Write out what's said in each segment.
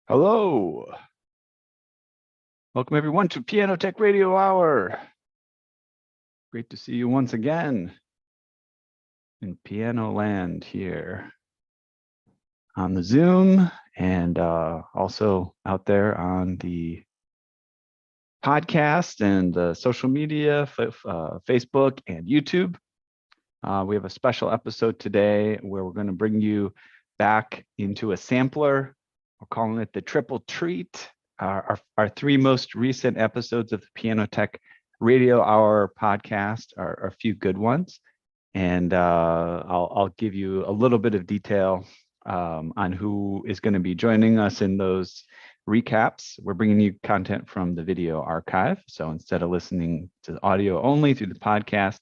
Hello. Welcome everyone to Piano Tech Radio Hour. Great to see you once again in Piano Land here on the Zoom and also out there on the podcast and the social media, Facebook and YouTube. We have a special episode today where we're going to bring you back into a sampler. We're calling it the Triple Treat. Our three most recent episodes of the Piano Tech Radio Hour podcast are a few good ones. And I'll give you a little bit of detail on who is going to be joining us in those recaps. We're bringing you content from the video archive. So instead of listening to the audio only through the podcast,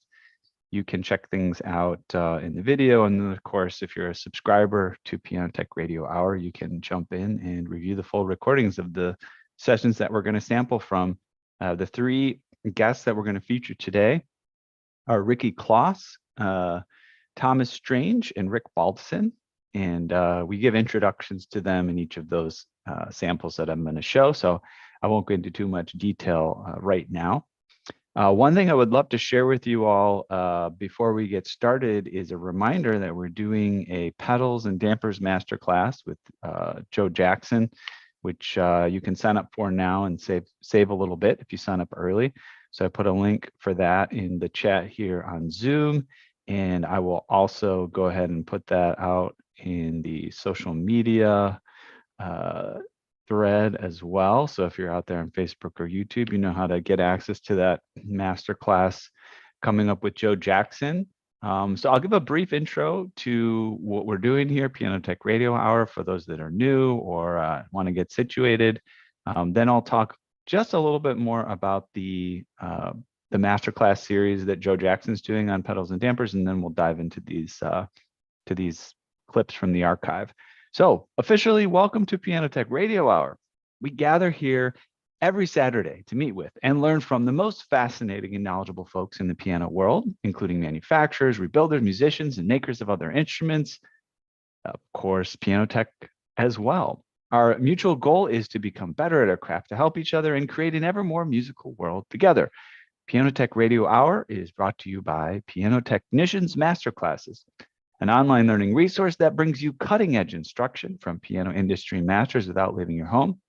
you can check things out in the video. And then, of course, if you're a subscriber to Piano Tech Radio Hour, you can jump in and review the full recordings of the sessions that we're going to sample from. The three guests that we're going to feature today are Ricky Kloss, Thomas Strange, and Rick Baldson. And we give introductions to them in each of those samples that I'm going to show. So I won't go into too much detail right now. One thing I would love to share with you all before we get started is a reminder that we're doing a pedals and dampers masterclass with Joe Jackson, which you can sign up for now and save a little bit if you sign up early. So I put a link for that in the chat here on Zoom, and I will also go ahead and put that out in the social media thread as well. So if you're out there on Facebook or YouTube, you know how to get access to that masterclass coming up with Joe Jackson. So I'll give a brief intro to what we're doing here, Piano Tech Radio Hour, for those that are new or want to get situated. Then I'll talk just a little bit more about the masterclass series that Joe Jackson's doing on pedals and dampers, and then we'll dive into these clips from the archive. So officially, welcome to Piano Tech Radio Hour. We gather here every Saturday to meet with and learn from the most fascinating and knowledgeable folks in the piano world, including manufacturers, rebuilders, musicians, and makers of other instruments. Of course, Piano Tech as well. Our mutual goal is to become better at our craft, to help each other and create an ever more musical world together. Piano Tech Radio Hour is brought to you by Piano Technicians Masterclasses, an online learning resource that brings you cutting-edge instruction from piano industry masters without leaving your home.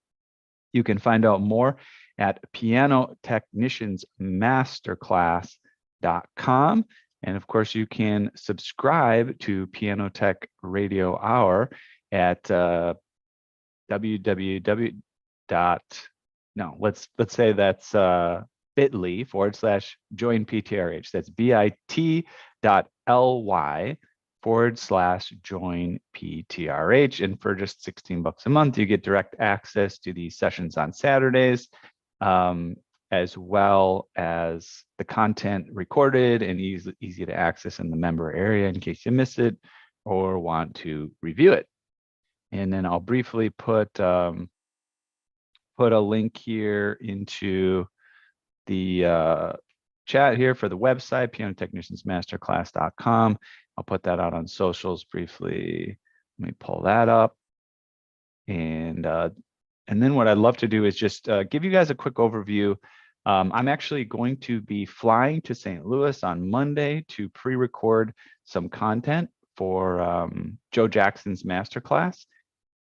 You can find out more at pianotechniciansmasterclass.com. And of course, you can subscribe to Piano Tech Radio Hour at bit.ly/joinptrh. That's bit.ly/join PTRH. And for just $16 a month, you get direct access to these sessions on Saturdays, as well as the content recorded and easy to access in the member area in case you miss it or want to review it. And then I'll briefly put a link here into the chat here for the website, pianotechniciansmasterclass.com. I'll put that out on socials briefly. Let me pull that up. And then what I'd love to do is just give you guys a quick overview. I'm actually going to be flying to St. Louis on Monday to pre-record some content for Joe Jackson's masterclass.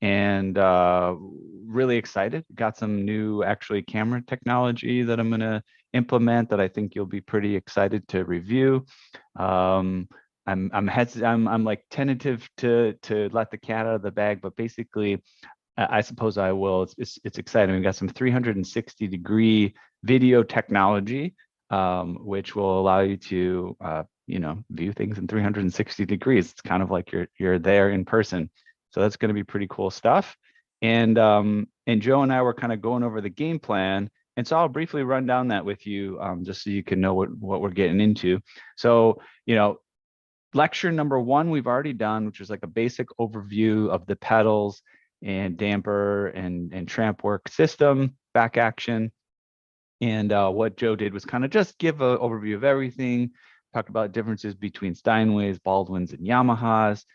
And really excited. Got some new actually camera technology that I'm going to implement that I think you'll be pretty excited to review. I'm like tentative to let the cat out of the bag, but basically I suppose I will. It's exciting. We've got some 360-degree video technology, which will allow you to view things in 360 degrees. It's kind of like you're there in person. So that's going to be pretty cool stuff. And Joe and I were kind of going over the game plan. And so I'll briefly run down that with you just so you can know what we're getting into. So, lecture number 1 we've already done, which is like a basic overview of the pedals and damper and tramp work system, back action. And what Joe did was kind of just give an overview of everything, talked about differences between Steinways, Baldwins, and Yamahas,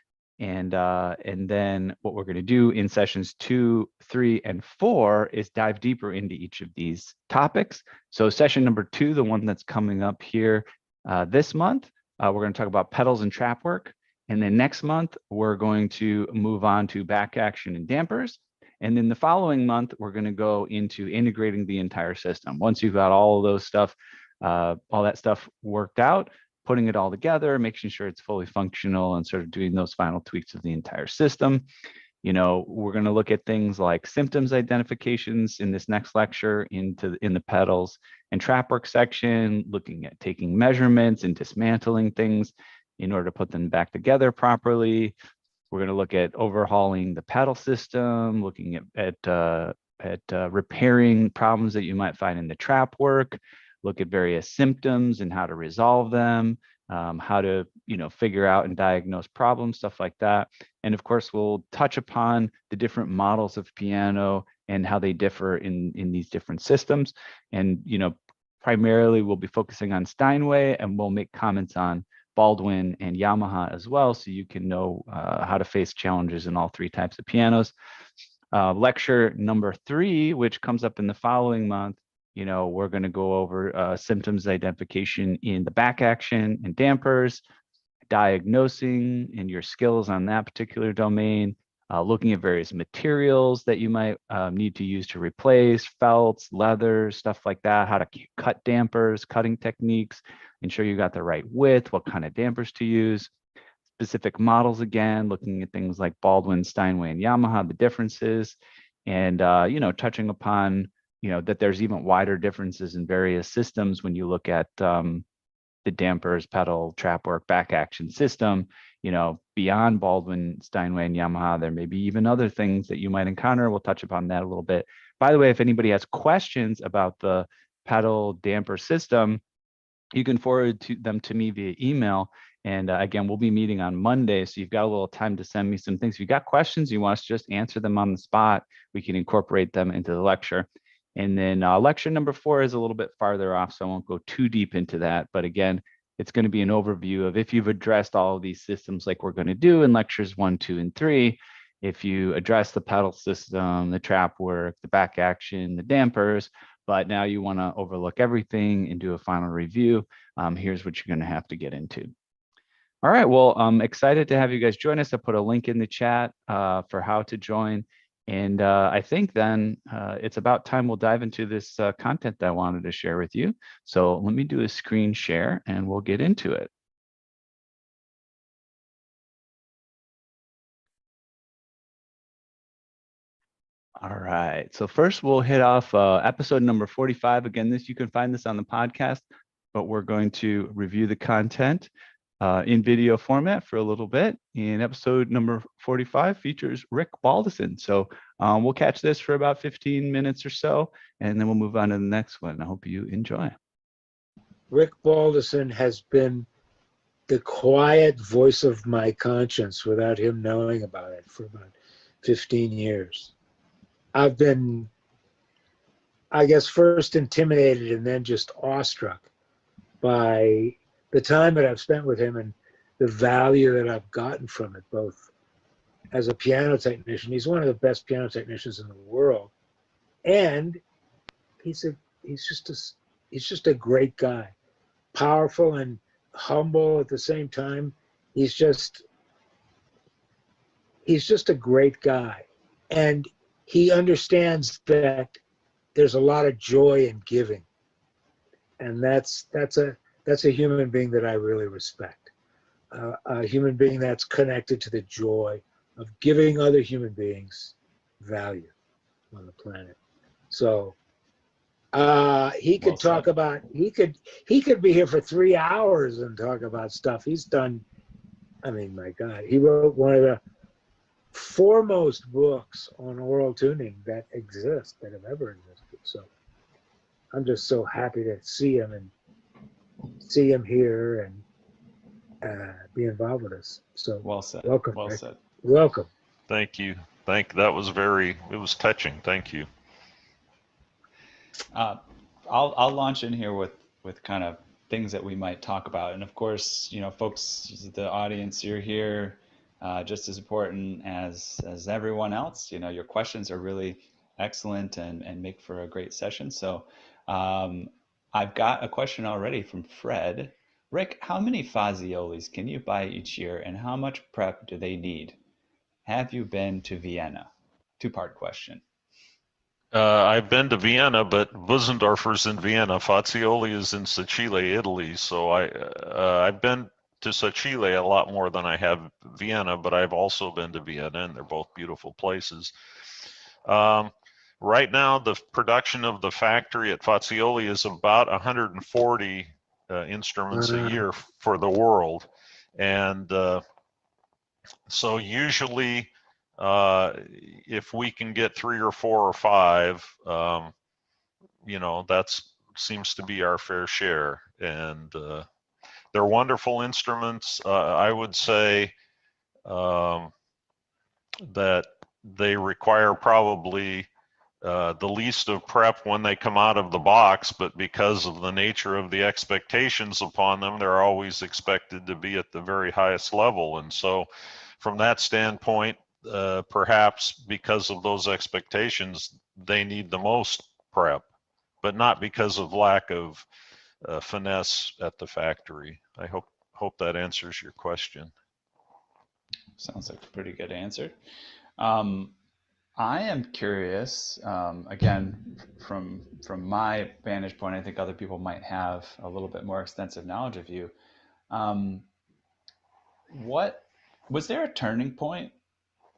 And then what we're going to do in sessions 2, 3, and 4 is dive deeper into each of these topics. So session number 2, the one that's coming up here this month, we're going to talk about pedals and trap work. And then next month, we're going to move on to back action and dampers. And then the following month, we're going to go into integrating the entire system. Once you've got all of those stuff, all that stuff worked out, putting it all together, making sure it's fully functional, and sort of doing those final tweaks of the entire system. You know, we're going to look at things like symptoms identifications in this next lecture in the pedals and trap work section, looking at taking measurements and dismantling things in order to put them back together properly. We're going to look at overhauling the pedal system, looking at repairing problems that you might find in the trap work, look at various symptoms and how to resolve them, how to, figure out and diagnose problems, stuff like that. And of course, we'll touch upon the different models of piano and how they differ in these different systems. And, primarily we'll be focusing on Steinway, and we'll make comments on Baldwin and Yamaha as well, so you can know how to face challenges in all 3 types of pianos. Lecture number 3, which comes up in the following month, we're going to go over symptoms identification in the back action and dampers, diagnosing and your skills on that particular domain, looking at various materials that you might need to use to replace, felts, leathers, stuff like that, how to cut dampers, cutting techniques, ensure you got the right width, what kind of dampers to use, specific models again, looking at things like Baldwin, Steinway, and Yamaha, the differences, and, touching upon, that there's even wider differences in various systems when you look at the dampers, pedal, trap work, back action system, beyond Baldwin, Steinway, and Yamaha. There may be even other things that you might encounter. We'll touch upon that a little bit. By the way, if anybody has questions about the pedal damper system, you can forward them to me via email. And again, we'll be meeting on Monday, so you've got a little time to send me some things. If you've got questions, you want us to just answer them on the spot, we can incorporate them into the lecture. And then lecture number 4 is a little bit farther off, so I won't go too deep into that. But again, it's going to be an overview of if you've addressed all of these systems like we're going to do in lectures 1, 2, and 3, if you address the pedal system, the trap work, the back action, the dampers, but now you want to overlook everything and do a final review, here's what you're going to have to get into. All right, well, I'm excited to have you guys join us. I put a link in the chat for how to join. And I think then it's about time we'll dive into this content that I wanted to share with you. So let me do a screen share and we'll get into it. All right, so first we'll hit off episode number 45. Again, you can find this on the podcast, but we're going to review the content in video format for a little bit. And episode number 45 features Rick Balderson. So we'll catch this for about 15 minutes or so, and then we'll move on to the next one. I hope you enjoy. Rick Balderson has been the quiet voice of my conscience without him knowing about it for about 15 years. I've been, I guess, first intimidated and then just awestruck by the time that I've spent with him and the value that I've gotten from it, both as a piano technician. He's one of the best piano technicians in the world, and he's just a great guy, powerful and humble at the same time. He's just a great guy, and he understands that there's a lot of joy in giving, and that's a human being that I really respect. A human being that's connected to the joy of giving other human beings value on the planet. So he could talk about, he could be here for 3 hours and talk about stuff he's done. I mean, my God, he wrote one of the foremost books on oral tuning that exist, that have ever existed. So I'm just so happy to see him here and be involved with us. So well said. Welcome. Well Rick. said. Welcome. Thank you. That was it was touching. Thank you. I'll launch in here with kind of things that we might talk about. And of course, folks, the audience, you're here. just as important as everyone else. Your questions are really excellent and make for a great session. So I've got a question already from Fred. Rick, how many Faziolis can you buy each year, and how much prep do they need? Have you been to Vienna? Two-part question. I've been to Vienna, but Wusendorfer's in Vienna. Fazioli is in Sicily, Italy. So I've been to Sicily a lot more than I have Vienna, but I've also been to Vienna, and they're both beautiful places. Right now, the production of the factory at Fazioli is about 140 instruments a year for the world. And so usually, if we can get 3 or 4 or 5, that seems to be our fair share. And they're wonderful instruments. I would say that they require probably the least of prep when they come out of the box, but because of the nature of the expectations upon them, they're always expected to be at the very highest level. And so from that standpoint, perhaps because of those expectations, they need the most prep, but not because of lack of finesse at the factory. I hope that answers your question. Sounds like a pretty good answer. I am curious, again, from my vantage point, I think other people might have a little bit more extensive knowledge of you. What was there a turning point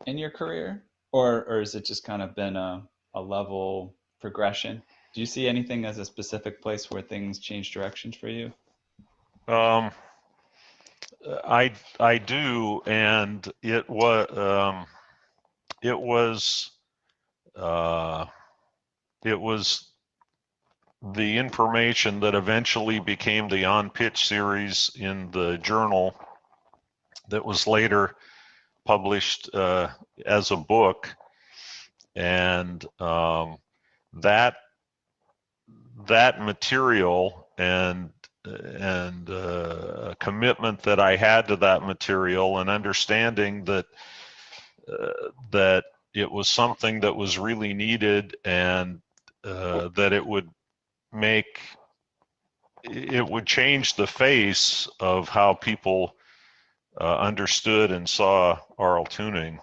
in your career, or has it just kind of been a level progression? Do you see anything as a specific place where things change directions for you? I do, and it was the information that eventually became the On Pitch series in the journal that was later published as a book, and that material and commitment that I had to that material, and understanding that it was something that was really needed, and that it would change the face of how people understood and saw aural tuning.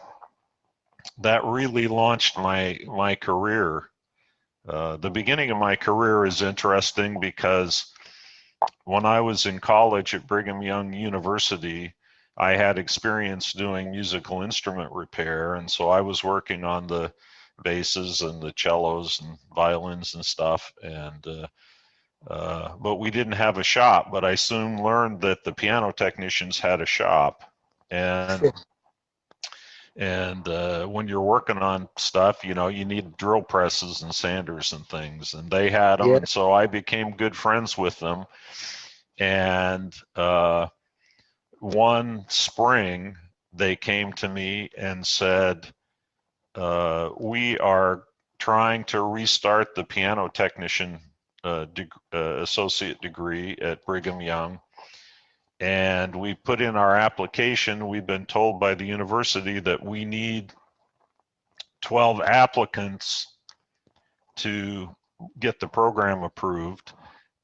That really launched my career. The beginning of my career is interesting because when I was in college at Brigham Young University, I had experience doing musical instrument repair, and so I was working on the basses and the cellos and violins and stuff, and but we didn't have a shop. But I soon learned that the piano technicians had a shop, and when you're working on stuff, you need drill presses and sanders and things, and they had them. Yeah. And so I became good friends with them. And one spring, they came to me and said, we are trying to restart the piano technician associate degree at Brigham Young. And we put in our application. We've been told by the university that we need 12 applicants to get the program approved.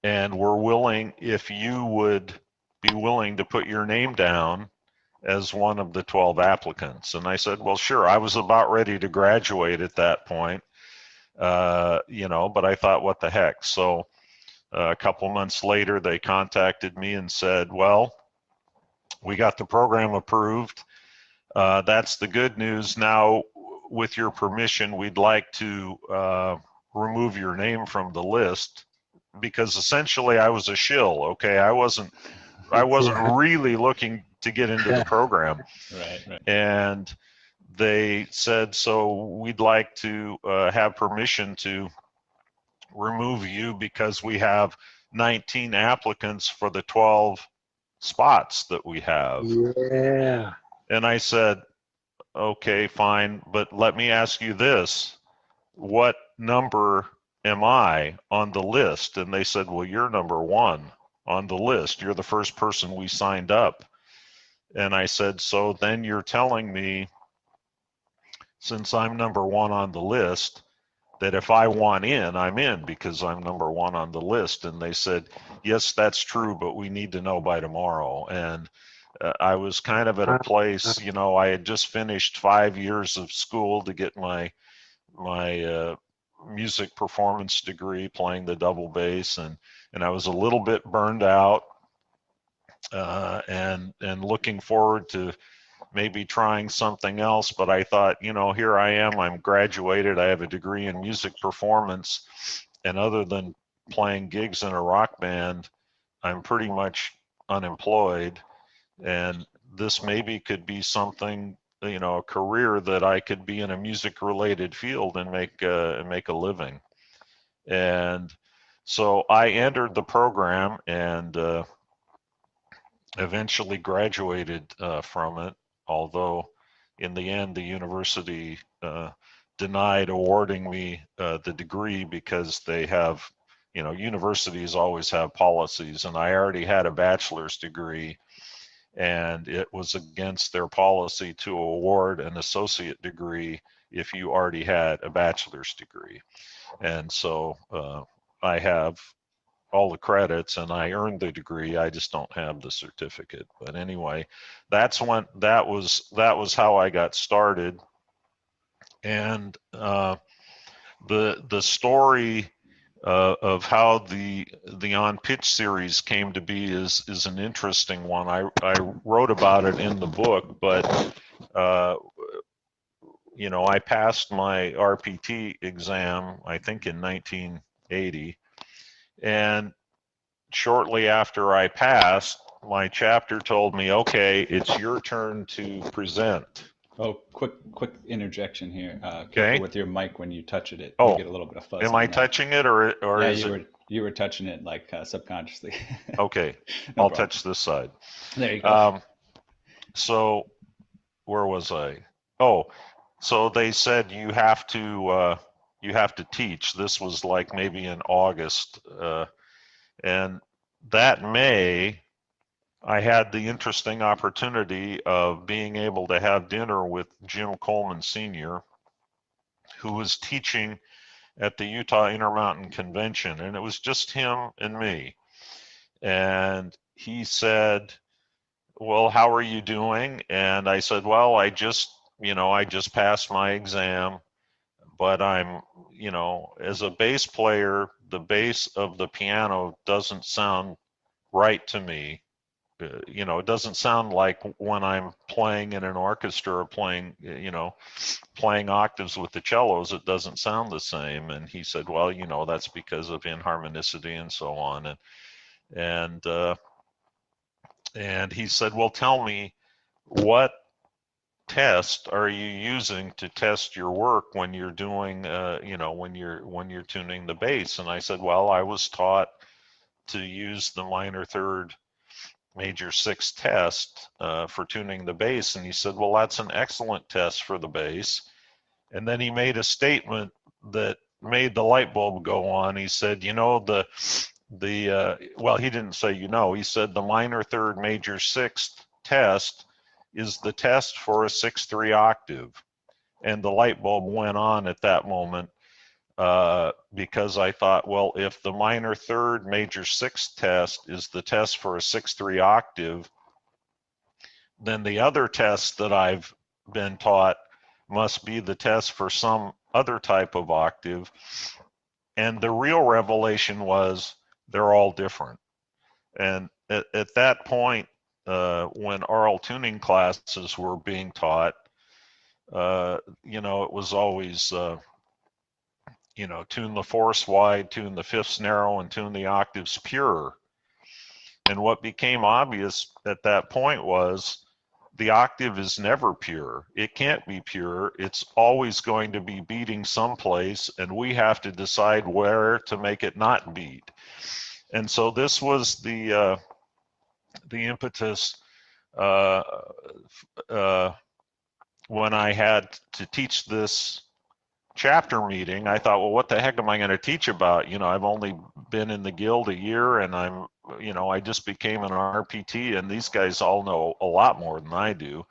And we're willing, if you would be willing to put your name down as one of the 12 applicants. And I said, well, sure. I was about ready to graduate at that point, but I thought, what the heck? So a couple months later, they contacted me and said, well, we got the program approved. That's the good news. Now, with your permission, we'd like to remove your name from the list, because essentially I was a shill. Okay, I wasn't really looking to get into the program. Right. And they said, so we'd like to have permission to remove you because we have 19 applicants for the 12 spots that we have. Yeah. And I said, okay, fine, but let me ask you this. What number am I on the list? And they said, well, you're number 1 on the list. You're the first person we signed up. And I said, so then you're telling me, since I'm number one on the list, that if I want in, I'm in because I'm number one on the list. And they said, yes, that's true, but we need to know by tomorrow. And I was kind of at a place, you know, I had just finished 5 years of school to get my music performance degree playing the double bass, and I was a little bit burned out, and looking forward to maybe trying something else. But I thought, you know, here I am, I'm graduated, I have a degree in music performance, and other than playing gigs in a rock band, I'm pretty much unemployed, and this maybe could be something, you know, a career that I could be in a music related field and make a living. And so I entered the program and eventually graduated from it, although in the end the university denied awarding me the degree because they have, you know, universities always have policies, and I already had a bachelor's degree, and it was against their policy to award an associate degree if you already had a bachelor's degree. And so I have all the credits and I earned the degree, I just don't have the certificate. But anyway, that was how I got started. And the story of how the On Pitch series came to be is an interesting one. I wrote about it in the book, but you know, I passed my RPT exam, I think in 1980, and shortly after I passed, my chapter told me, okay, it's your turn to present. Oh, quick interjection here. Okay. Careful with your mic when you touch it. Oh, you get a little bit of fuzz. Am I touching it, or yeah, is you were touching it like subconsciously. Okay, No I'll problem. touch this side. There you go. So where was I? Oh, so they said you have to teach. This was like maybe in August, and that May, I had the interesting opportunity of being able to have dinner with Jim Coleman Sr., who was teaching at the Utah Intermountain Convention, and it was just him and me. And he said, well, how are you doing? And I said, well, I just passed my exam, but I'm, you know, as a bass player, the bass of the piano doesn't sound right to me. You know, it doesn't sound like when I'm playing in an orchestra or playing, you know, playing octaves with the cellos, it doesn't sound the same. And he said, well, you know, that's because of inharmonicity and so on. And he said, well, tell me, what test are you using to test your work when you're doing, you know, when you're tuning the bass? And I said, well, I was taught to use the minor third major sixth test for tuning the bass. And he said, well, that's an excellent test for the bass. And then he made a statement that made the light bulb go on. He said, you know, well, he didn't say, you know, he said the minor third major sixth test is the test for a 6/3 octave. And the light bulb went on at that moment, because I thought, well, if the minor third major sixth test is the test for a 6/3 octave, then the other test that I've been taught must be the test for some other type of octave. And the real revelation was they're all different. And at that point, when aural tuning classes were being taught, you know, it was always, you know, tune the fourths wide, tune the fifths narrow, and tune the octaves pure. And what became obvious at that point was the octave is never pure. It can't be pure. It's always going to be beating someplace, and we have to decide where to make it not beat. And so this was the impetus when I had to teach this chapter meeting. I thought, well, what the heck am I going to teach about? You know, I've only been in the guild a year, and I just became an RPT, and these guys all know a lot more than I do.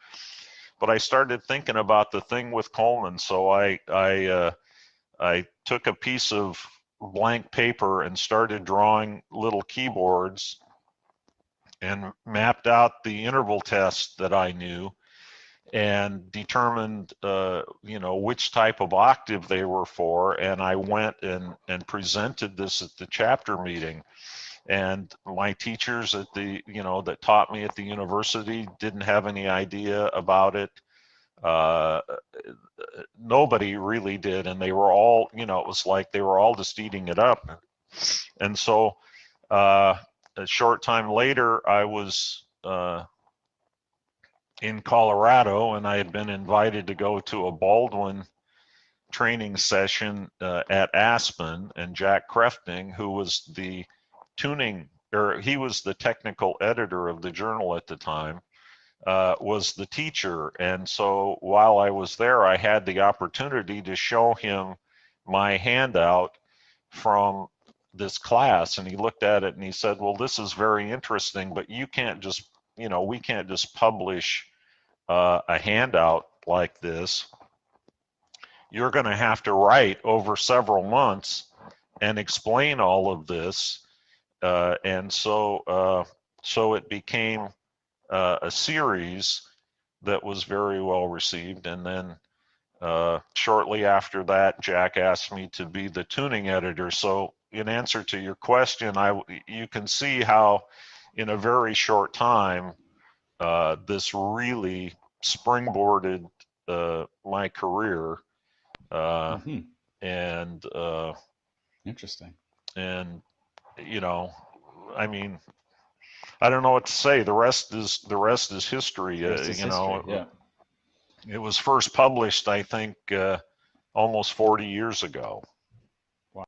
But I started thinking about the thing with Coleman, so I took a piece of blank paper and started drawing little keyboards and mapped out the interval tests that I knew and determined which type of octave they were for, and I went and presented this at the chapter meeting. And my teachers at the that taught me at the university didn't have any idea about it. Nobody really did, and they were all, it was like they were all just eating it up. And so a short time later, I was in Colorado, and I had been invited to go to a Baldwin training session at Aspen, and Jack Krefting, who was the he was the technical editor of the journal at the time, was the teacher. And so while I was there, I had the opportunity to show him my handout from this class, and he looked at it and he said, well, this is very interesting, but you can't just we can't just publish a handout like this. You're going to have to write over several months and explain all of this. And so it became a series that was very well received. And then shortly after that, Jack asked me to be the tuning editor. So in answer to your question, you can see how in a very short time, this really springboarded my career. And Interesting. And I mean, I don't know what to say. The rest is history. Yeah. It was first published, I think, almost 40 years ago. Wow.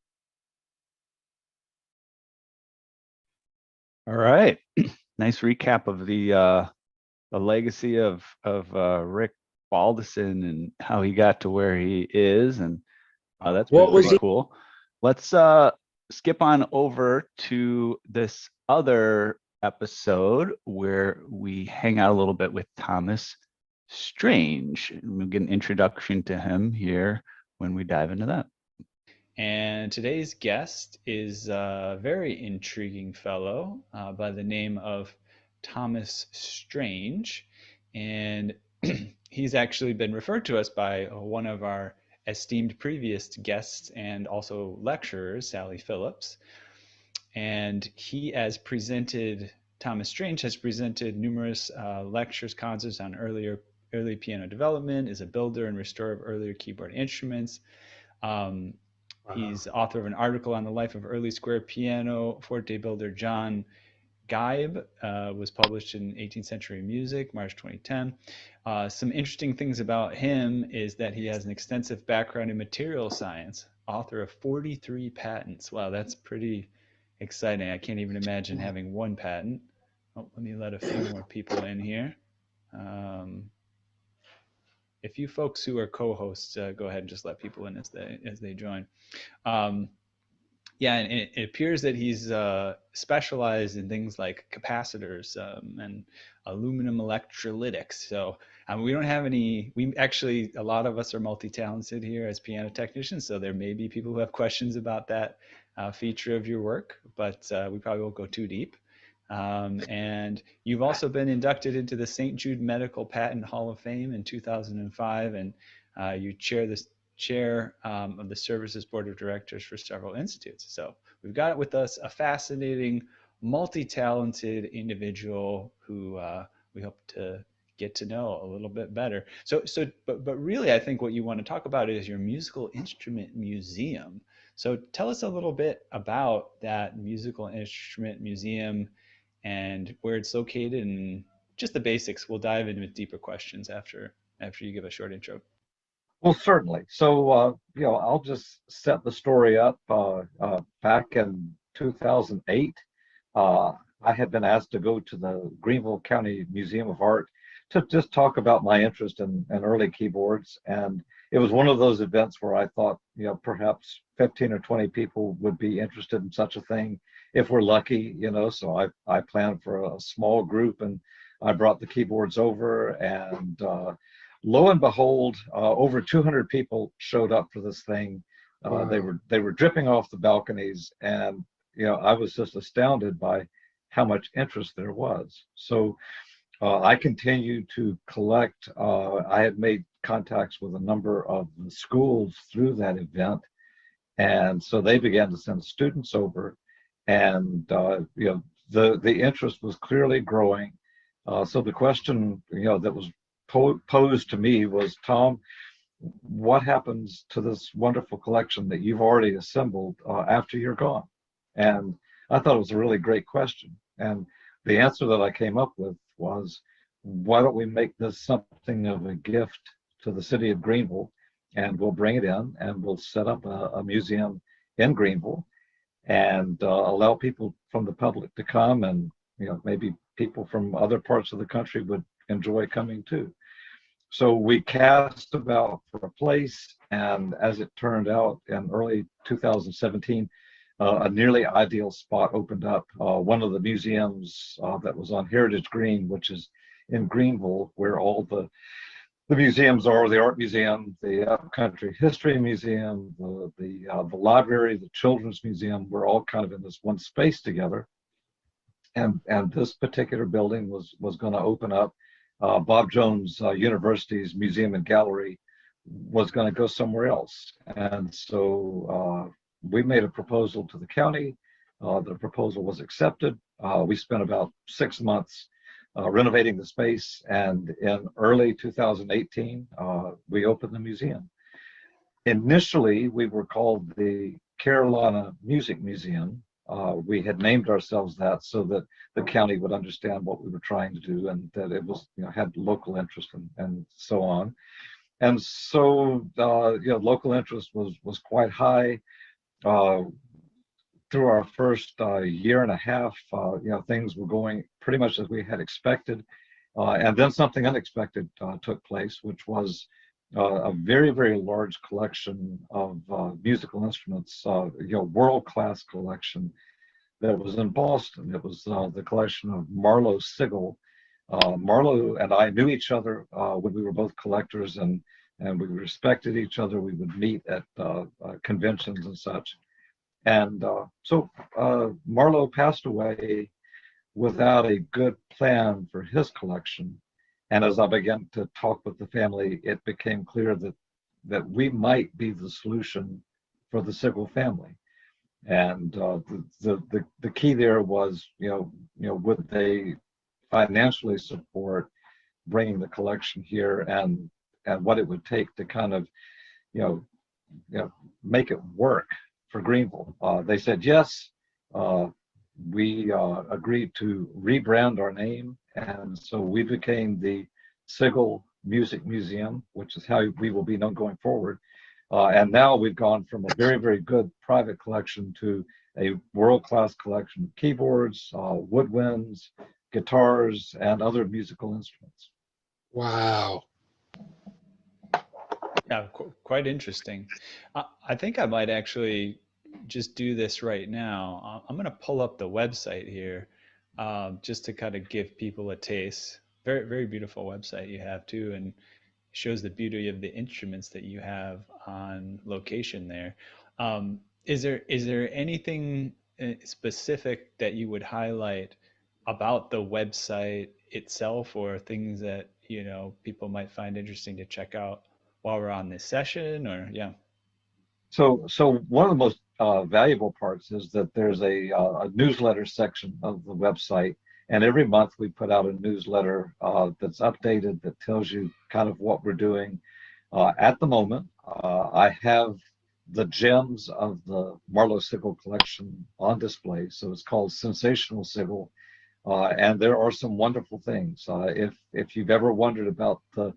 All right. Nice recap of the legacy of Rick Baldeson and how he got to where he is, and that's pretty cool. Let's skip on over to this other episode where we hang out a little bit with Thomas Strange. We'll get an introduction to him here when we dive into that. And today's guest is a very intriguing fellow by the name of Thomas Strange. And he's actually been referred to us by one of our esteemed previous guests and also lecturers, Sally Phillips. And Thomas Strange has presented numerous lectures, concerts on early piano development, is a builder and restorer of earlier keyboard instruments. He's author of an article on the life of early square piano forte builder John Geib, was published in 18th Century Music, March 2010. Some interesting things about him is that he has an extensive background in material science, author of 43 patents. Wow, that's pretty exciting. I can't even imagine having one patent. Oh, let me let a few more people in here. If you folks who are co-hosts, go ahead and just let people in as they join. Yeah, and it appears that he's specialized in things like capacitors and aluminum electrolytics. So we don't have any, a lot of us are multi-talented here as piano technicians, so there may be people who have questions about that feature of your work, but we probably won't go too deep. And you've also been inducted into the St. Jude Medical Patent Hall of Fame in 2005, and you chair of the Services Board of Directors for several institutes. So we've got with us a fascinating, multi-talented individual who we hope to get to know a little bit better. But really, I think what you want to talk about is your musical instrument museum. So tell us a little bit about that musical instrument museum and where it's located, and just the basics. We'll dive into deeper questions after you give a short intro. Well, certainly. So, I'll just set the story up. Back in 2008, I had been asked to go to the Greenville County Museum of Art to just talk about my interest in early keyboards. And it was one of those events where I thought, perhaps 15 or 20 people would be interested in such a thing if we're lucky, So I planned for a small group, and I brought the keyboards over, and lo and behold, over 200 people showed up for this thing. Wow. They were dripping off the balconies, and I was just astounded by how much interest there was. So I continued to collect. I had made contacts with a number of the schools through that event, and so they began to send students over, and the interest was clearly growing. So the question that was posed to me was, Tom, what happens to this wonderful collection that you've already assembled after you're gone? And I thought it was a really great question. And the answer that I came up with was, why don't we make this something of a gift to the city of Greenville, and we'll bring it in and we'll set up a museum in Greenville, and allow people from the public to come, and maybe people from other parts of the country would enjoy coming too. So we cast about for a place, and as it turned out, in early 2017, a nearly ideal spot opened up. One of the museums that was on Heritage Green, which is in Greenville, where all the museums are, the Art Museum, the Upcountry History Museum, the library, the Children's Museum, we're all kind of in this one space together. And this particular building was going to open up. Bob Jones University's Museum and Gallery was going to go somewhere else. And so we made a proposal to the county. The proposal was accepted. We spent about 6 months renovating the space, and in early 2018, we opened the museum. Initially, we were called the Carolina Music Museum. We had named ourselves that so that the county would understand what we were trying to do, and that it was, had local interest and so on. And so, local interest was quite high. Through our first year and a half, things were going pretty much as we had expected. And then something unexpected took place, which was a very, very large collection of musical instruments, world-class collection that was in Boston. It was the collection of Marlowe Sigel. Marlowe and I knew each other when we were both collectors, and we respected each other. We would meet at conventions and such. And so Marlowe passed away without a good plan for his collection. And as I began to talk with the family, it became clear that we might be the solution for the Sigel family. And the key there was, would they financially support bringing the collection here, and what it would take to kind of, make it work for Greenville. They said yes. We agreed to rebrand our name, and so we became the Sigel Music Museum, which is how we will be known going forward. And now we've gone from a very, very good private collection to a world-class collection of keyboards, woodwinds, guitars, and other musical instruments. Wow. Yeah, quite interesting. I think I might actually just do this right now. I'm going to pull up the website here just to kind of give people a taste. Very, very beautiful website you have too, and shows the beauty of the instruments that you have on location there. Is there anything specific that you would highlight about the website itself, or things that people might find interesting to check out while we're on this session? Or So one of the most valuable parts is that there's a newsletter section of the website, and every month we put out a newsletter that's updated, that tells you kind of what we're doing. At the moment, I have the gems of the Marlowe Sigel collection on display. So it's called Sensational Sigel, and there are some wonderful things. If you've ever wondered about the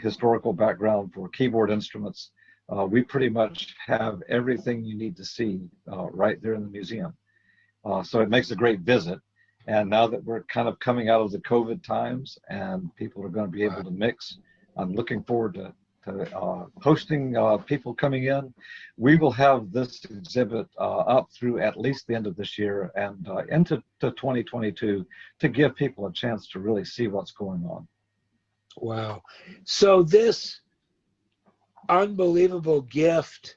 historical background for keyboard instruments, we pretty much have everything you need to see right there in the museum. So it makes a great visit. And now that we're kind of coming out of the COVID times and people are going to be able to mix, I'm looking forward to hosting people coming in. We will have this exhibit up through at least the end of this year and into 2022 to give people a chance to really see what's going on. Wow. So this unbelievable gift,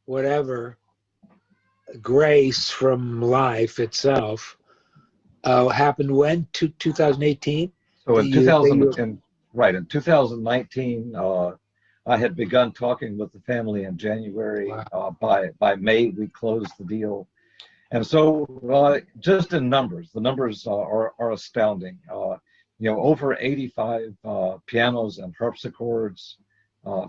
whatever, grace from life itself, happened when? 2018? So in You- in 2019, I had begun talking with the family in January. Wow. By May, we closed the deal. And so just in numbers, the numbers are astounding. Over 85 pianos and harpsichords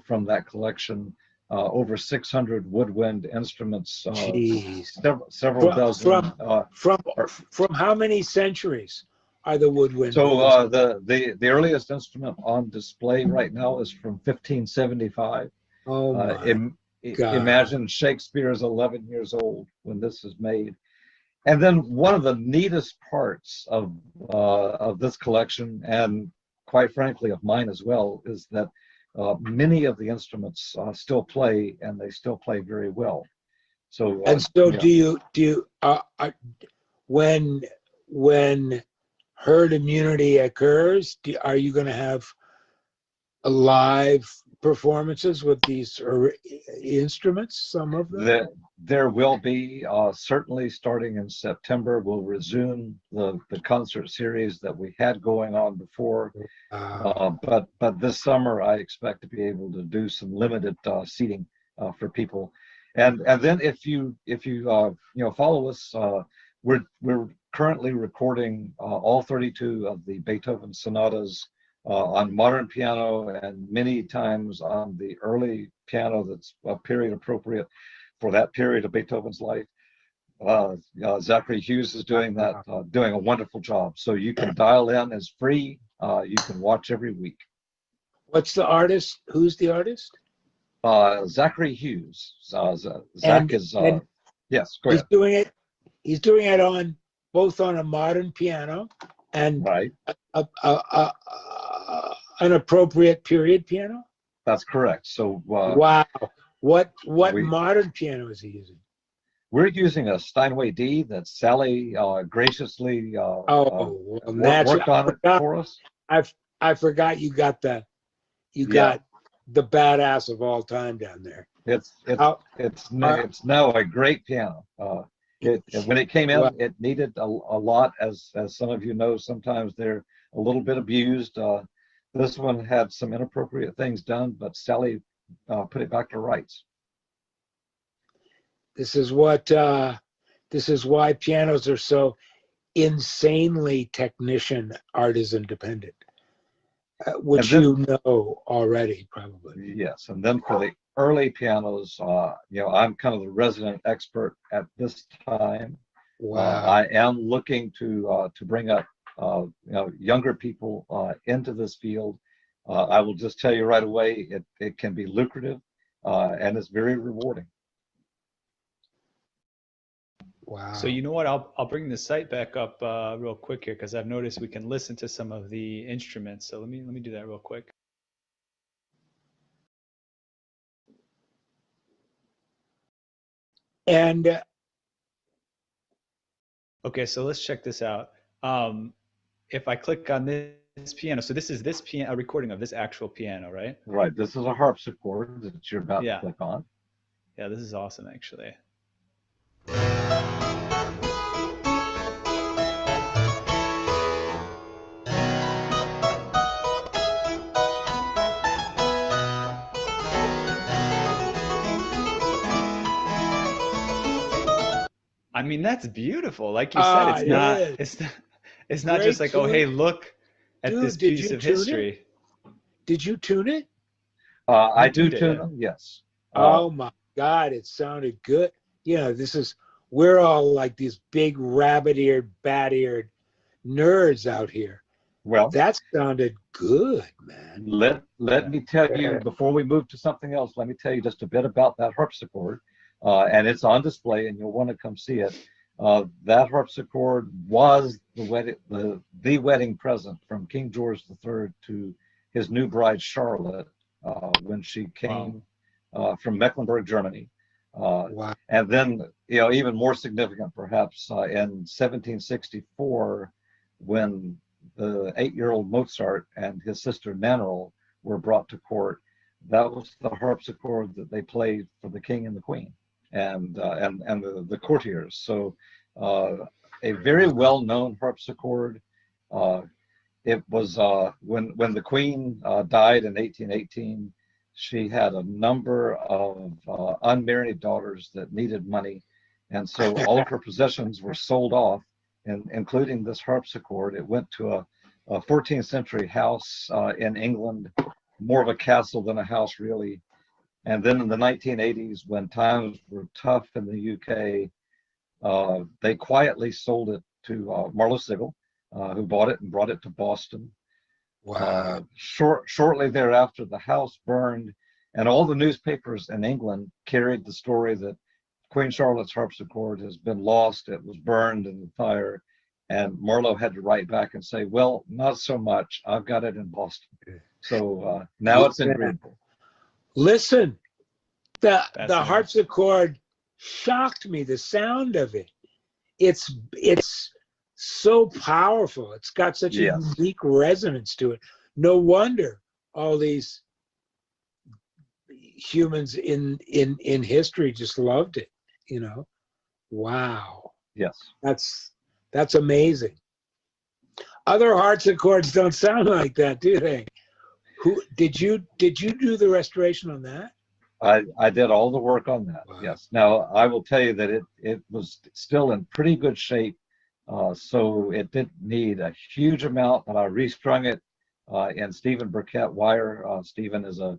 from that collection, over 600 woodwind instruments, Jeez. several dozen. From how many centuries are the woodwind? So the earliest instrument on display right now is from 1575. Oh my God. Imagine Shakespeare is 11 years old when this is made. And then one of the neatest parts of this collection, and quite frankly of mine as well, is that many of the instruments still play, and they still play very well. So and so do you when herd immunity occurs, are you going to have live performances with these instruments, some of them? There will be, certainly starting in September, we'll resume the concert series that we had going on before. But this summer, I expect to be able to do some limited seating for people. And then if you follow us, we're currently recording all 32 of the Beethoven sonatas on modern piano, and many times on the early piano that's period appropriate for that period of Beethoven's life. Zachary Hughes is doing that, doing a wonderful job. So you can dial in, it's free. You can watch every week. What's the artist? Who's the artist? Zachary Hughes. Yes, go ahead. He's doing it on both on a modern piano and Right. An appropriate period piano. That's correct. So wow, what modern piano is he using? We're using a Steinway D that Sally graciously worked on it for us. I forgot you got the badass of all time down there. It's now a great piano. When it came in, it needed a lot, as some of you know. Sometimes they're a little bit abused. This one had some inappropriate things done, but Sally put it back to rights. This is why pianos are so insanely technician artisan dependent, which you know already probably. Yes, and then for the early pianos, I'm kind of the resident expert at this time. Wow. I am looking to bring up younger people into this field. I will just tell you right away, it can be lucrative and it's very rewarding. Wow. So you know what? I'll bring the site back up real quick here, because I've noticed we can listen to some of the instruments. So let me do that real quick. And okay, so let's check this out. If I click on this piano, so this is a recording of this actual piano, right? Right. This is a harpsichord that you're about to click on. Yeah, this is awesome, actually. I mean, that's beautiful. Like you said, it's not just like, oh, hey, look at this piece of history. Did you tune it? I do tune them, yes. Oh my God, it sounded good. We're all like these big rabbit-eared, bat-eared nerds out here. Well, that sounded good, man. Let me tell you, before we move to something else, let me tell you just a bit about that harpsichord. And it's on display, and you'll want to come see it. That harpsichord was the wedding present from King George III to his new bride Charlotte when she came from Mecklenburg, Germany. Wow. And then, even more significant perhaps, in 1764, when the 8-year-old Mozart and his sister Nannerl were brought to court, that was the harpsichord that they played for the king and the queen and the courtiers. So a very well-known harpsichord. It was when the queen died in 1818. She had a number of unmarried daughters that needed money, and so all of her possessions were sold off, including this harpsichord. It went to a 14th century house in England, more of a castle than a house, really. And then in the 1980s, when times were tough in the UK, they quietly sold it to Marlowe Sigel, who bought it and brought it to Boston. Wow. Shortly thereafter, the house burned, and all the newspapers in England carried the story that Queen Charlotte's harpsichord has been lost. It was burned in the fire. And Marlowe had to write back and say, well, not so much. I've got it in Boston. So now it's in Greenville. Listen, the Fascinating. harpsichord shocked me, the sound of it. It's so powerful. It's got such a Yes. unique resonance to it. No wonder all these humans in history just loved it, Wow. Yes. That's amazing. Other harpsichords don't sound like that, do they? Who did you do the restoration on that? I did all the work on that. Wow. Yes. Now I will tell you that it was still in pretty good shape, so it didn't need a huge amount. But I restrung it in Stephen Burkett wire. Stephen is a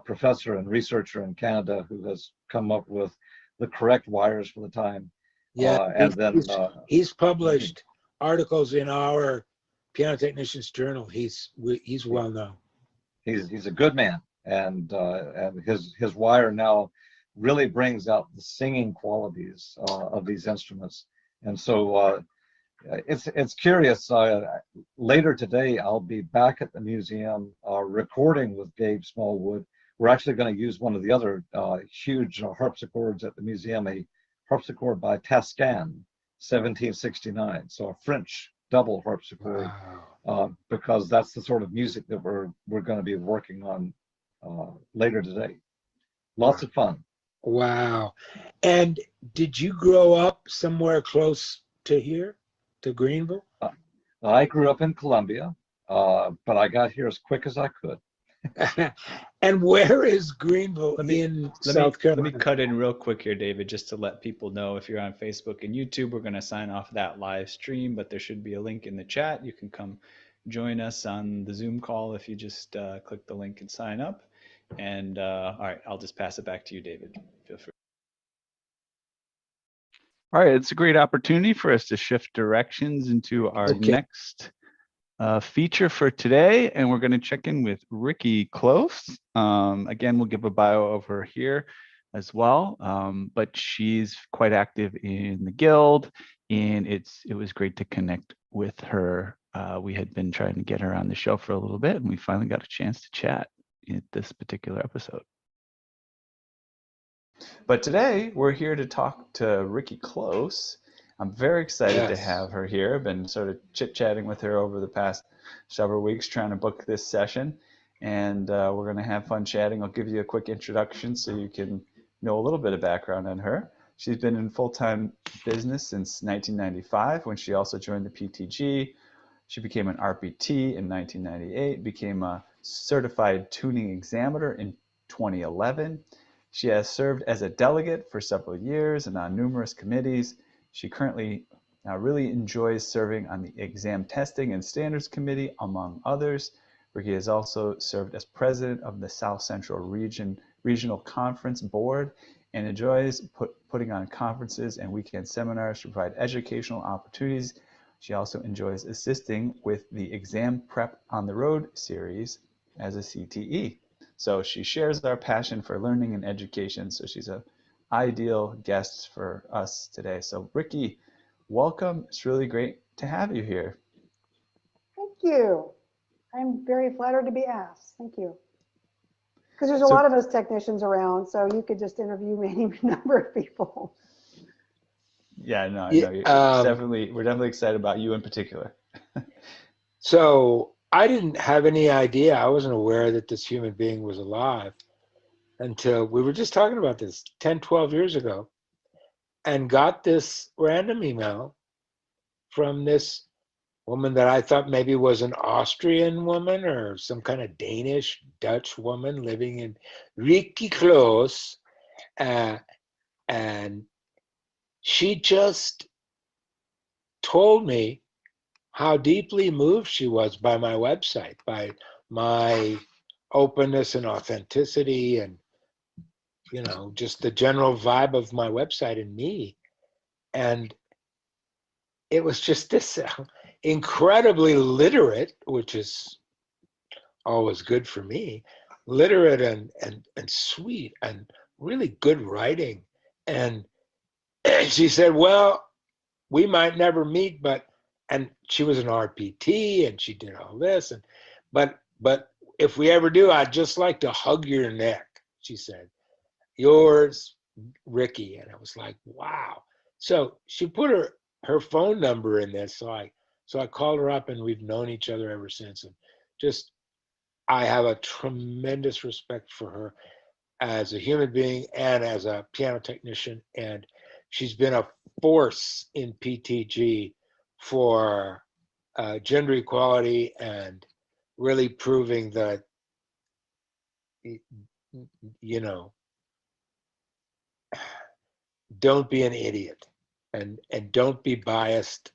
professor and researcher in Canada who has come up with the correct wires for the time. Yeah, and then he's published articles in our Piano Technicians Journal. He's well known. he's a good man, and his wire now really brings out the singing qualities of these instruments. And so it's curious. Later today, I'll be back at the museum recording with Gabe Smallwood. We're actually going to use one of the other huge harpsichords at the museum, a harpsichord by Tascan, 1769. So a French double harpsichord, Wow. because that's the sort of music that we're going to be working on later today. Lots of fun. Wow. And did you grow up somewhere close to here, to Greenville? I grew up in Columbia, but I got here as quick as I could. And where is Greenville in South Carolina? Let me cut in real quick here, David, just to let people know. If you're on Facebook and YouTube, we're going to sign off that live stream, but there should be a link in the chat. You can come join us on the Zoom call if you just click the link and sign up. And all right, I'll just pass it back to you, David. Feel free. All right, it's a great opportunity for us to shift directions into our next feature for today, and we're going to check in with Ricky Close. Again, we'll give a bio of her here as well, but she's quite active in the Guild, and it was great to connect with her. We had been trying to get her on the show for a little bit, and we finally got a chance to chat in this particular episode. But today we're here to talk to Ricky Close. I'm very excited to have her here. I've been sort of chit-chatting with her over the past several weeks trying to book this session, and we're going to have fun chatting. I'll give you a quick introduction so you can know a little bit of background on her. She's been in full-time business since 1995 when she also joined the PTG. She became an RPT in 1998, became a certified tuning examiner in 2011. She has served as a delegate for several years and on numerous committees. She currently really enjoys serving on the Exam Testing and Standards Committee, among others. Ricky has also served as president of the South Central Regional Conference Board and enjoys putting on conferences and weekend seminars to provide educational opportunities. She also enjoys assisting with the Exam Prep on the Road series as a CTE. So she shares our passion for learning and education. So she's a ideal guests for us today. So Ricky, welcome. It's really great to have you here. Thank you. I'm very flattered to be asked. Thank you. Because there's a So- lot of us technicians around, so you could just interview any number of people. Yeah, no, Yeah, we're definitely excited about you in particular. So I didn't have any idea. I wasn't aware that this human being was alive until we were just talking about this 10, 12 years ago, and got this random email from this woman that I thought maybe was an Austrian woman or some kind of Danish, Dutch woman living in Rikki-Kloos. And she just told me how deeply moved she was by my website, by my openness and authenticity, and just the general vibe of my website and me. And it was just this incredibly literate, which is always good for me, literate and sweet and really good writing. And she said, well, we might never meet, and she was an RPT and she did all this, but if we ever do, I'd just like to hug your neck, she said. Yours, Ricky. And I was like, wow. So she put her phone number in this. So I called her up, and we've known each other ever since. And just, I have a tremendous respect for her as a human being and as a piano technician. And she's been a force in PTG for gender equality and really proving that, don't be an idiot and don't be biased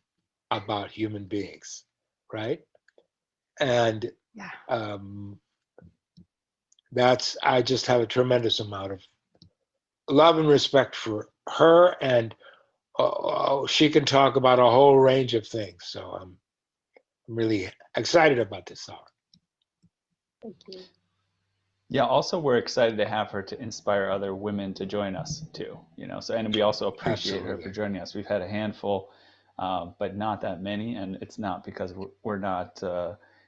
about human beings, right? And Yeah. I just have a tremendous amount of love and respect for her, and she can talk about a whole range of things. So I'm really excited about this hour. Thank you. Yeah, also we're excited to have her to inspire other women to join us too, so, and we also appreciate her Absolutely. for joining us. We've had a handful, but not that many, and it's not because we're not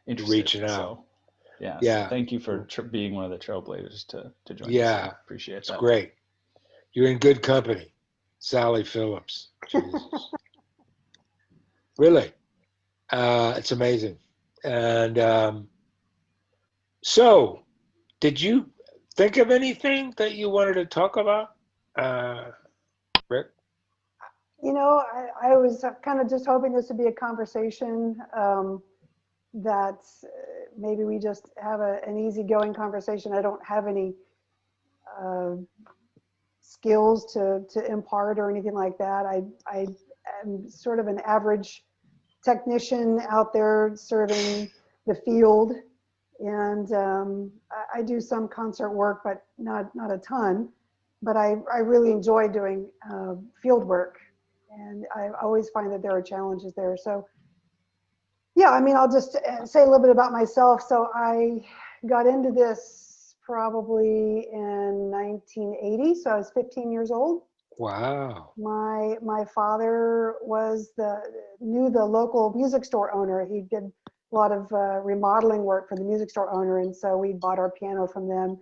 interested. Reaching out. So, yeah. Yeah. So thank you for being one of the trailblazers to join us. Yeah. Appreciate It's that. great. You're in good company. Sally Phillips. Jesus. Really. It's amazing. And so, did you think of anything that you wanted to talk about, Rick? I was kind of just hoping this would be a conversation that maybe we just have an easygoing conversation. I don't have any skills to impart or anything like that. I am sort of an average technician out there serving the field, and I do some concert work, but not a ton. But I really enjoy doing field work, and I always find that there are challenges there. So yeah, I'll just say a little bit about myself. So I got into this probably in 1980, so I was 15 years old. Wow. My father knew the local music store owner. He did a lot of remodeling work for the music store owner, and so we bought our piano from them.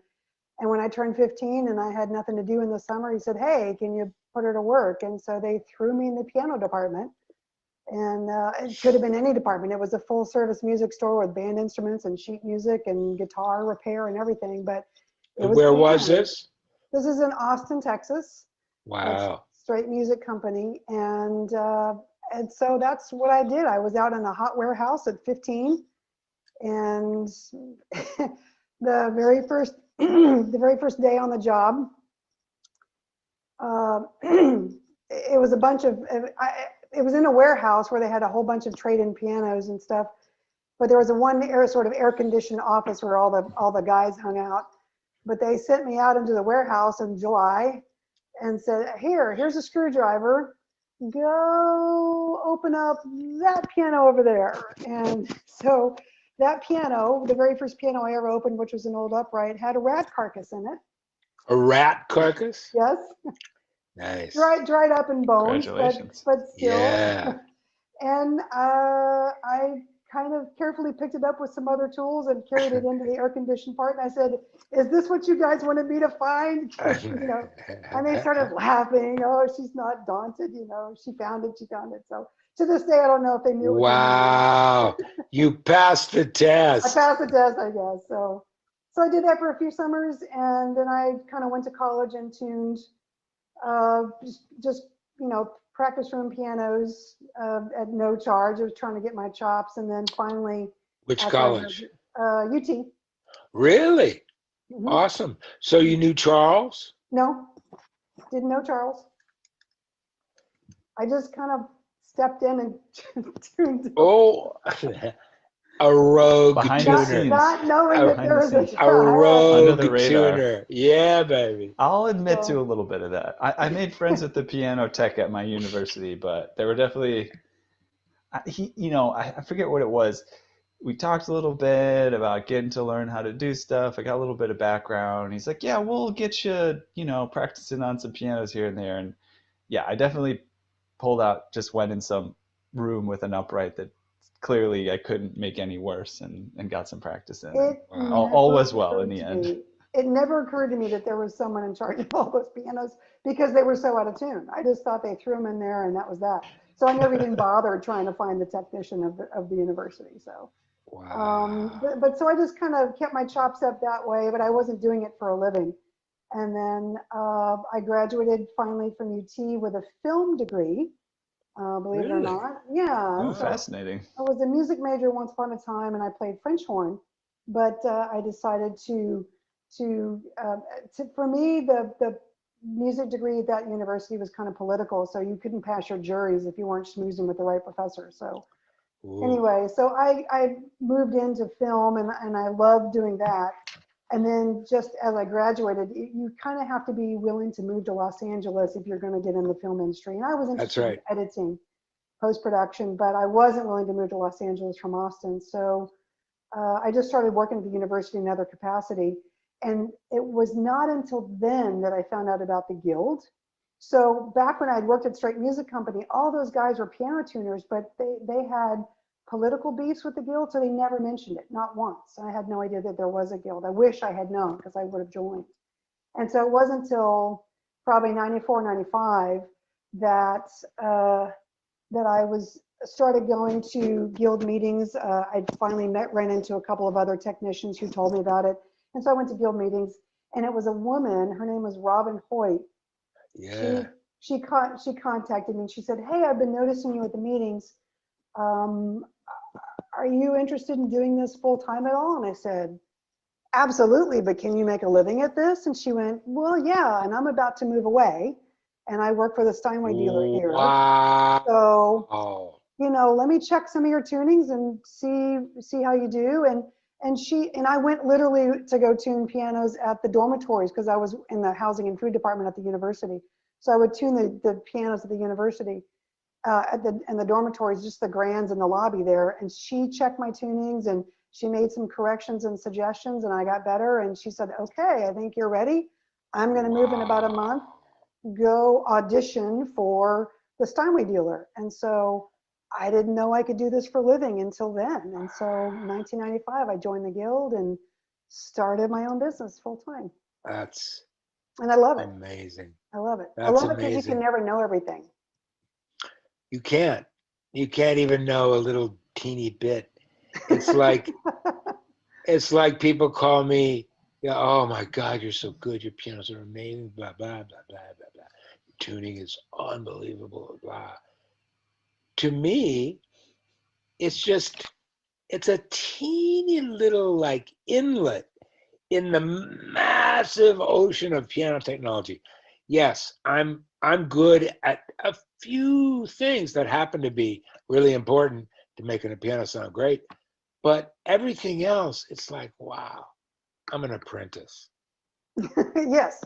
And when I turned 15 and I had nothing to do in the summer, he said, hey, can you put her to work? And so they threw me in the piano department. And it could have been any department. It was a full service music store with band instruments and sheet music and guitar repair and everything. But it was Where piano. was this? This is in Austin, Texas. Wow. Straight music company. And so that's what I did. I was out in a hot warehouse at 15. And the very first day on the job, it was a bunch of, it was in a warehouse where they had a whole bunch of trade-in pianos and stuff, but there was sort of air-conditioned office where all the guys hung out. But they sent me out into the warehouse in July and said, here's a screwdriver. Go open up that piano over there. And so that piano, the very first piano I ever opened, which was an old upright, had a rat carcass in it. A rat carcass? Yes, Nice. dried up in bones, Congratulations. but still. Yeah. And I kind of carefully picked it up with some other tools and carried it into the air-conditioned part. And I said, "Is this what you guys wanted me to find?" You know, and they started laughing. Oh, she's not daunted. You know, she found it. She found it. So to this day, I don't know if they knew. It was Wow. You passed the I test. passed the test, I guess. So I did that for a few summers, and then I kind of went to college and tuned, just you know, practice room pianos at no charge. I was trying to get my chops, and then finally, Which after I college? UT. Really? Mhm. Awesome. So you knew Charles? No, didn't know Charles. I just kind of stepped in and tuned. Oh, a rogue Behind the Not, tuner. scenes. not knowing that Behind there the was a scenes. A Under rogue the radar. tuner. Yeah, baby. I'll admit So- to a little bit of that. I made friends with the piano tech at my university, but they were definitely, I forget what it was. We talked a little bit about getting to learn how to do stuff. I got a little bit of background. He's like, yeah, we'll get you, practicing on some pianos here and there. And yeah, I definitely went in some room with an upright that clearly I couldn't make any worse and got some practice in. It All never was well in the occurred to end. me. It never occurred to me that there was someone in charge of all those pianos because they were so out of tune. I just thought they threw them in there and that was that. So I never even bothered trying to find the technician of the university. So, Wow. but so I just kind of kept my chops up that way, but I wasn't doing it for a living. And then I graduated finally from UT with a film degree, believe it or Really? not. Yeah. Oh, so- fascinating. I was a music major once upon a time, and I played French horn. But I decided for me, the music degree at that university was kind of political, so you couldn't pass your juries if you weren't schmoozing with the right professor. So Ooh. anyway, so I moved into film, and I loved doing that. And then just as I graduated, you kind of have to be willing to move to Los Angeles if you're going to get in the film industry. And I was That's interested right. in editing, post-production, but I wasn't willing to move to Los Angeles from Austin. So I just started working at the university in another capacity. And it was not until then that I found out about the Guild. So back when I'd worked at Straight Music Company, all those guys were piano tuners, but they had political beefs with the Guild, so they never mentioned it, not once. I had no idea that there was a Guild. I wish I had known because I would have joined. And so it wasn't until probably 94, 95 that that I started going to Guild meetings. I finally ran into a couple of other technicians who told me about it. And so I went to Guild meetings, and it was a woman, her name was Robin Hoyt. Yeah. She contacted me and she said, "Hey, I've been noticing you at the meetings. Are you interested in doing this full time at all?" And I said, "Absolutely, but can you make a living at this?" And she went, "Well, yeah, and I'm about to move away, and I work for the Steinway dealer here. Wow. So, let me check some of your tunings and see how you do." And I went literally to go tune pianos at the dormitories because I was in the housing and food department at the university. So I would tune the pianos at the university, in the dormitories, just the grands in the lobby there. And she checked my tunings and she made some corrections and suggestions, and I got better. And she said, "Okay, I think you're ready. I'm going to move in about a month. Go audition for the Steinway dealer." And so I didn't know I could do this for a living until then. And so 1995, I joined the Guild and started my own business full time. That's And I love it. amazing. I love it. I That's love it because you amazing. can never know everything. You can't even know a little teeny bit. It's like, it's like people call me, "Oh my God, you're so good. Your pianos are amazing, blah, blah, blah, blah, blah, blah. Your tuning is unbelievable, blah." To me, it's a teeny little like inlet in the massive ocean of piano technology. Yes, I'm good at a few things that happen to be really important to making a piano sound great, but everything else, it's like, wow, I'm an apprentice. Yes.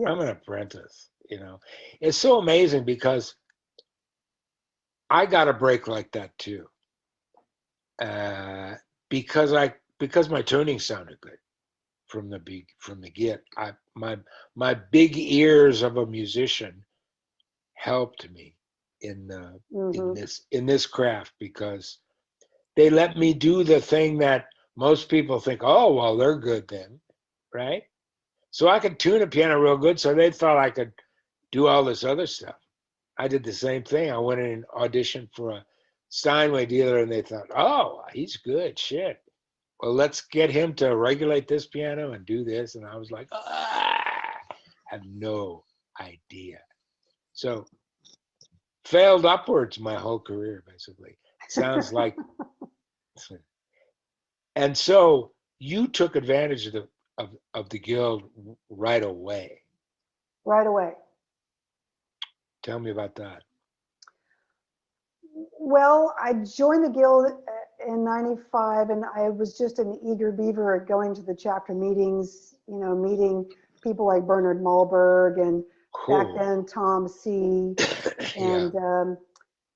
I'm an apprentice, It's so amazing because I got a break like that too. Because my tuning sounded good from the get. my big ears of a musician helped me in this craft, because they let me do the thing that most people think, oh, well, they're good then, right? So I could tune a piano real good, so they thought I could do all this other stuff. I did the same thing. I went in and auditioned for a Steinway dealer, and they thought, oh, he's good, shit. Well, let's get him to regulate this piano and do this. And I was like, I have no idea. So failed upwards my whole career, basically. Sounds like. And so you took advantage of the guild right away. Right away. Tell me about that. Well, I joined the guild in '95, and I was just an eager beaver at going to the chapter meetings, you know, meeting people like Bernard Malberg and back then Tom C.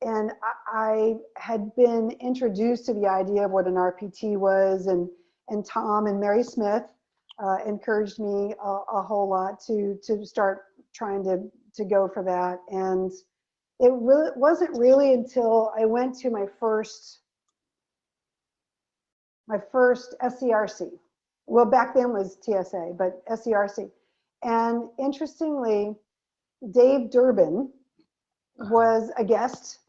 And I had been introduced to the idea of what an RPT was, and Tom and Mary Smith encouraged me a whole lot to start trying to go for that. And it really wasn't really until I went to my first SCRC. Well, back then was TSA, but SCRC. And interestingly, Dave Durbin was a guest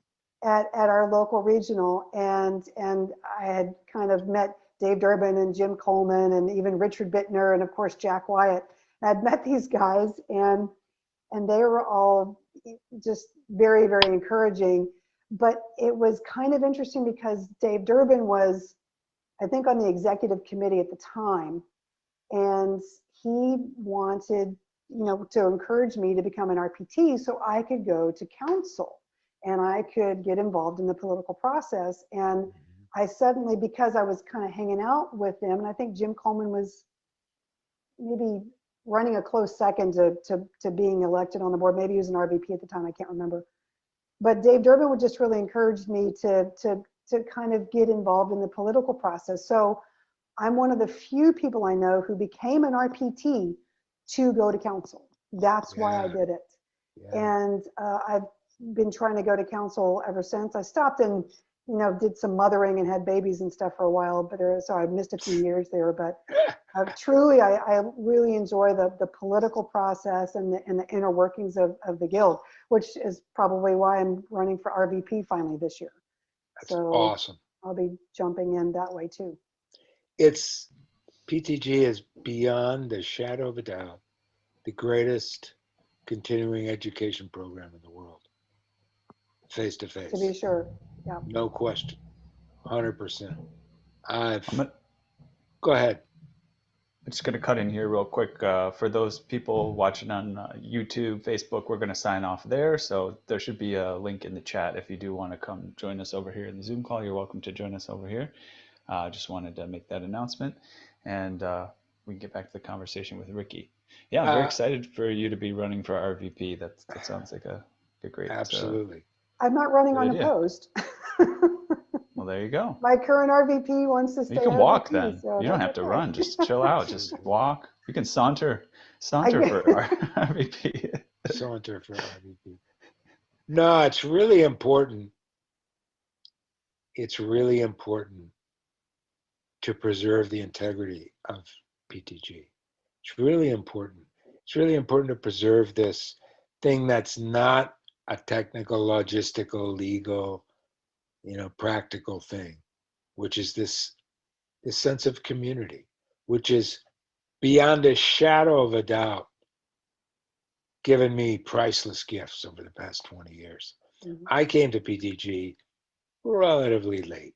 at our local regional, and I had kind of met Dave Durbin and Jim Coleman and even Richard Bittner and of course Jack Wyatt. I'd met these guys, and they were all just very, very encouraging. But it was kind of interesting because Dave Durbin was, I think, on the executive committee at the time, and he wanted, you know, to encourage me to become an RPT so I could go to council and I could get involved in the political process. And I suddenly, because I was kind of hanging out with them, and I think Jim Coleman was maybe running a close second to being elected on the board. Maybe he was an RVP at the time, I can't remember. But Dave Durbin would just really encourage me to kind of get involved in the political process. So I'm one of the few people I know who became an RPT to go to council. That's why I did it. And I've been trying to go to council ever since. I stopped and, you know, did some mothering and had babies and stuff for a while, but so I missed a few years there. But truly, I really enjoy the political process and the inner workings of the guild, which is probably why I'm running for RVP finally this year. That's awesome. I'll be jumping in that way too. It's PTG is beyond a shadow of a doubt the greatest continuing education program in the world, face to face. To be sure, yeah. No question, 100%. Go ahead. I'm just going to cut in here real quick. For those people watching on YouTube, Facebook, we're going to sign off there. So there should be a link in the chat. If you do want to come join us over here in the Zoom call, you're welcome to join us over here. Just wanted to make that announcement. And we can get back to the conversation with Ricky. Yeah, I'm very excited for you to be running for RVP. That sounds like a great. Absolutely. I'm not running unopposed. Well, there you go. My current RVP wants to stay. You can RVP, walk then. So you don't have to run. Just chill out. Just walk. You can saunter for RVP. Saunter for RVP. No, it's really important. It's really important to preserve the integrity of PTG. It's really important. It's really important to preserve this thing that's not a technical, logistical, legal, practical thing, which is this sense of community, which is beyond a shadow of a doubt given me priceless gifts over the past 20 years. Mm-hmm. I came to PTG relatively late.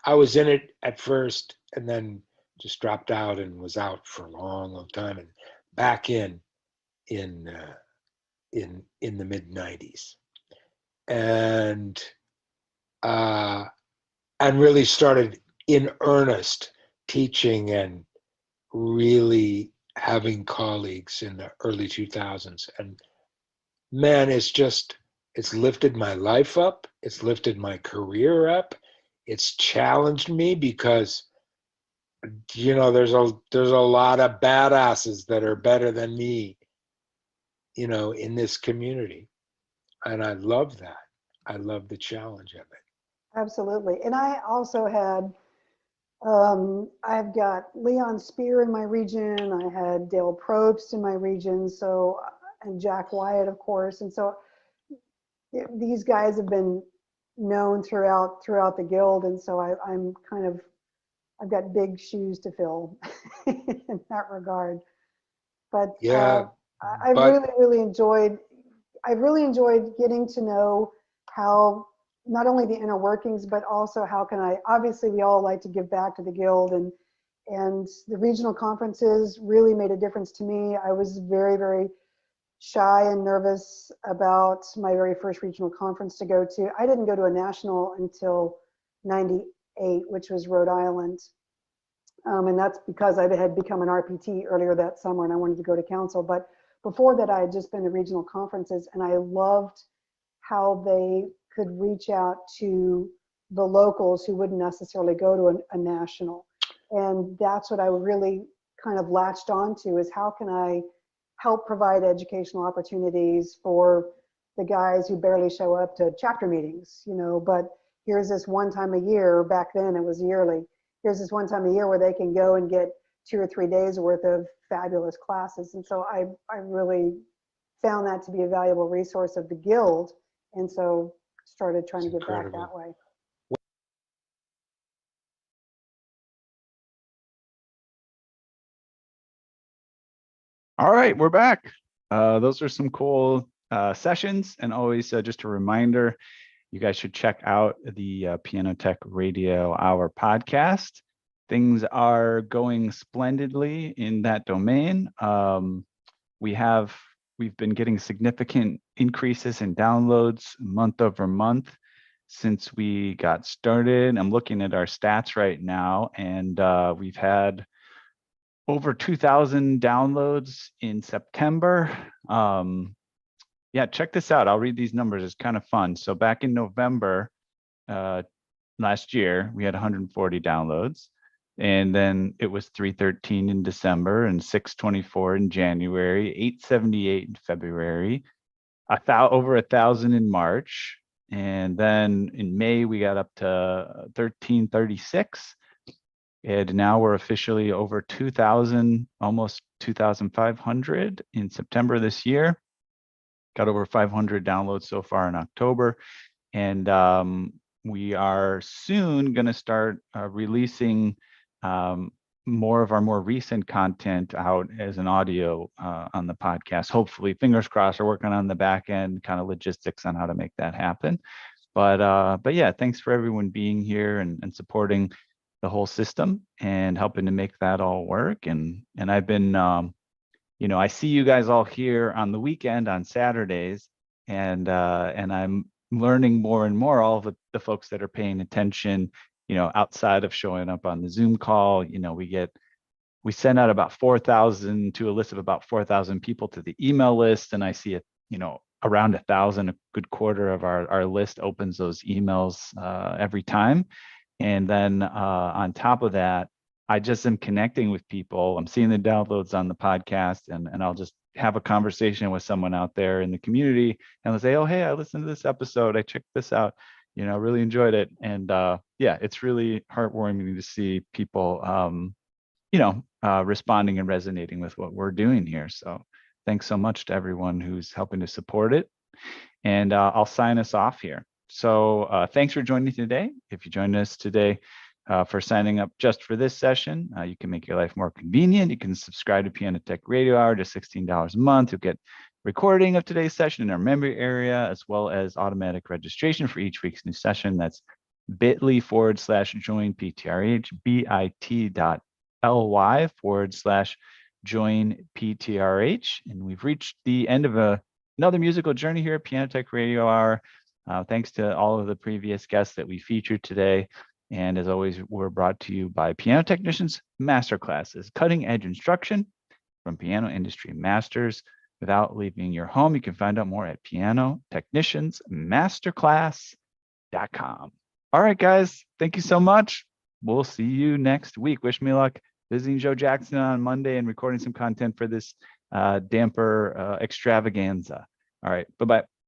I was in it at first and then just dropped out and was out for a long, long time and back in the mid 90s. And really started in earnest teaching and really having colleagues in the early 2000s. And man, it's lifted my life up. It's lifted my career up. It's challenged me because you know, there's a lot of badasses that are better than me, you know, in this community. And I love that. I love the challenge of it. Absolutely. And I also had, I've got Leon Spear in my region. I had Dale Probst in my region. So, and Jack Wyatt, of course. And so these guys have been known throughout the guild. And so I'm kind of, I've got big shoes to fill in that regard. But Yeah. I but I've really enjoyed getting to know how not only the inner workings, but also how can I, obviously we all like to give back to the guild, and the regional conferences really made a difference to me. I was very, very shy and nervous about my very first regional conference to go to. I didn't go to a national until 98, which was Rhode Island. And that's because I had become an RPT earlier that summer and I wanted to go to council. But before that, I had just been to regional conferences, and I loved how they could reach out to the locals who wouldn't necessarily go to a national. And that's what I really kind of latched onto, is how can I help provide educational opportunities for the guys who barely show up to chapter meetings, you know, but here's this one time a year, back then it was yearly, here's this one time a year where they can go and get 2 or 3 days worth of fabulous classes. And so I really found that to be a valuable resource of the guild. And so started trying to give back that way. All right, we're back. Those are some cool sessions, and always just a reminder, you guys should check out the Piano Tech Radio Hour podcast. Things are going splendidly in that domain. We've been getting significant increases in downloads month over month since we got started. I'm looking at our stats right now, and we've had over 2,000 downloads in September. Yeah, check this out. I'll read these numbers. It's kind of fun. So back in November last year, we had 140 downloads. And then it was 313 in December, and 624 in January, 878 in February, over 1,000 in March. And then in May, we got up to 1336. And now we're officially over 2,000, almost 2,500 in September this year. Got over 500 downloads so far in October. And we are soon going to start releasing more of our more recent content out as an audio on the podcast. Hopefully, fingers crossed, we're working on the back end kind of logistics on how to make that happen. But yeah, thanks for everyone being here and supporting the whole system and helping to make that all work. And I've been, you know, I see you guys all here on the weekend on Saturdays, and I'm learning more and more, all of the folks that are paying attention, you know, outside of showing up on the Zoom call. You know, we send out about 4,000 to a list of about 4,000 people to the email list, and I see it, you know, around 1,000, a good quarter of our list opens those emails every time. And then on top of that, I just am connecting with people. I'm seeing the downloads on the podcast, and I'll just have a conversation with someone out there in the community, and they'll say, oh, hey, I listened to this episode. I checked this out. You know, really enjoyed it. And yeah, it's really heartwarming to see people, you know, responding and resonating with what we're doing here. So thanks so much to everyone who's helping to support it. And I'll sign us off here. So thanks for joining today. If you joined us today for signing up just for this session, you can make your life more convenient. You can subscribe to Piano Tech Radio Hour, just $16 a month. You'll get recording of today's session in our memory area, as well as automatic registration for each week's new session. That's bit.ly/join PTRH, bit.ly/join PTRH. And we've reached the end of another musical journey here at Piano Tech Radio Hour. Thanks to all of the previous guests that we featured today. And as always, we're brought to you by Piano Technicians Masterclasses, cutting edge instruction from piano industry masters without leaving your home. You can find out more at pianotechniciansmasterclass.com. All right, guys, thank you so much. we'll see you next week. Wish me luck visiting Joe Jackson on Monday and recording some content for this damper extravaganza. All right. Bye-bye.